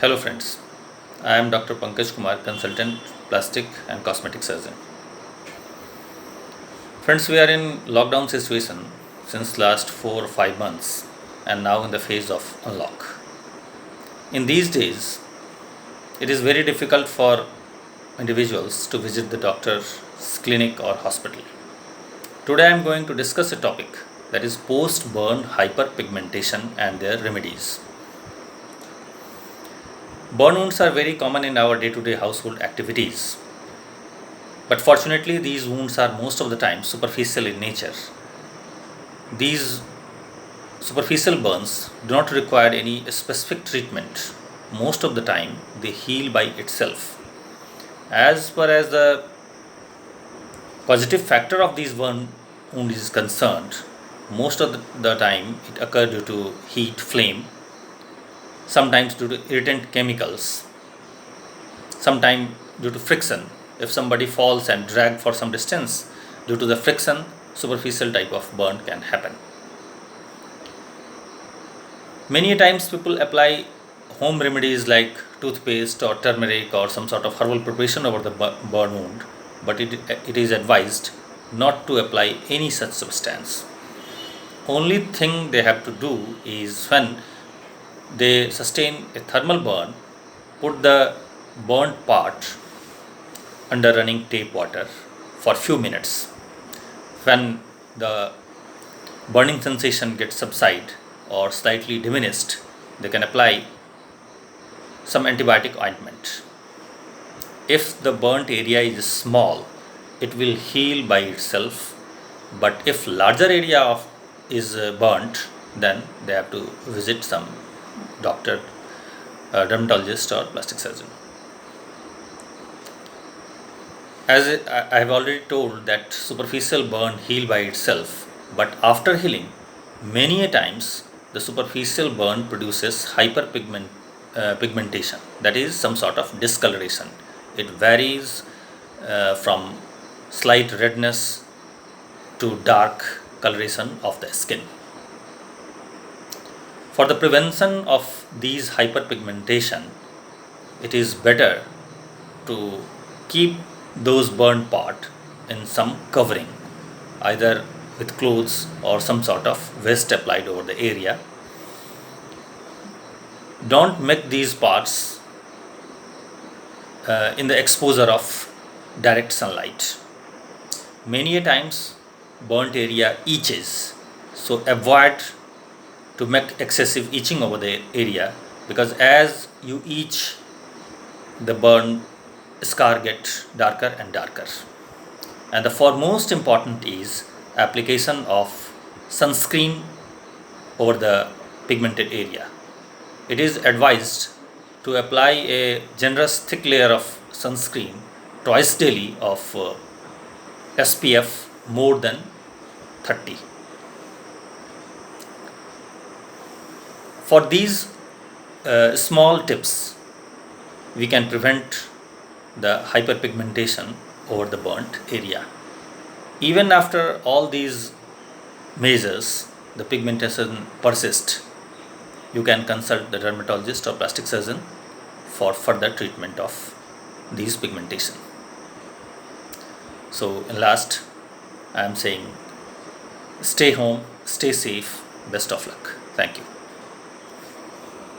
Hello friends, I am Dr. Pankaj Kumar, consultant plastic and cosmetic surgeon. Friends, we are in lockdown situation since last 4 or 5 months and now in the phase of unlock. In these days, it is very difficult for individuals to visit the doctor's clinic or hospital. Today I am going to discuss a topic that is post-burn hyperpigmentation and their remedies. Burn wounds are very common in our day-to-day household activities. But fortunately, these wounds are most of the time superficial in nature. These superficial burns do not require any specific treatment. Most of the time, they heal by itself. As far as the causative factor of these burn wound is concerned, most of the time it occurs due to heat, flame, sometimes due to irritant chemicals, sometimes due to friction. If somebody falls and drag for some distance, due to the friction, superficial type of burn can happen. Many times people apply home remedies like toothpaste or turmeric or some sort of herbal preparation over the burn wound, but it is advised not to apply any such substance. Only thing they have to do is when they sustain a thermal burn, put the burnt part under running tap water for few minutes. When the burning sensation gets subside or slightly diminished, they can apply some antibiotic ointment. If the burnt area is small, it will heal by itself, but if larger area of is burnt, then they have to visit some doctor, dermatologist or plastic surgeon. As I have already told that superficial burn heal by itself, but after healing, many a times the superficial burn produces pigmentation, that is some sort of discoloration. It varies from slight redness to dark coloration of the skin. For the prevention of these hyperpigmentation, it is better to keep those burnt part in some covering, either with clothes or some sort of vest applied over the area. Don't make these parts in the exposure of direct sunlight. Many a times burnt area itches, so avoid to make excessive itching over the area, because as you itch, the burn scar get darker and darker. And the foremost important is application of sunscreen over the pigmented area. It is advised to apply a generous thick layer of sunscreen twice daily of SPF more than 30. For these small tips, we can prevent the hyperpigmentation over the burnt area. Even after all these measures, the pigmentation persists. You can consult the dermatologist or plastic surgeon for further treatment of these pigmentation. So, in last, I am saying stay home, stay safe, best of luck. Thank you.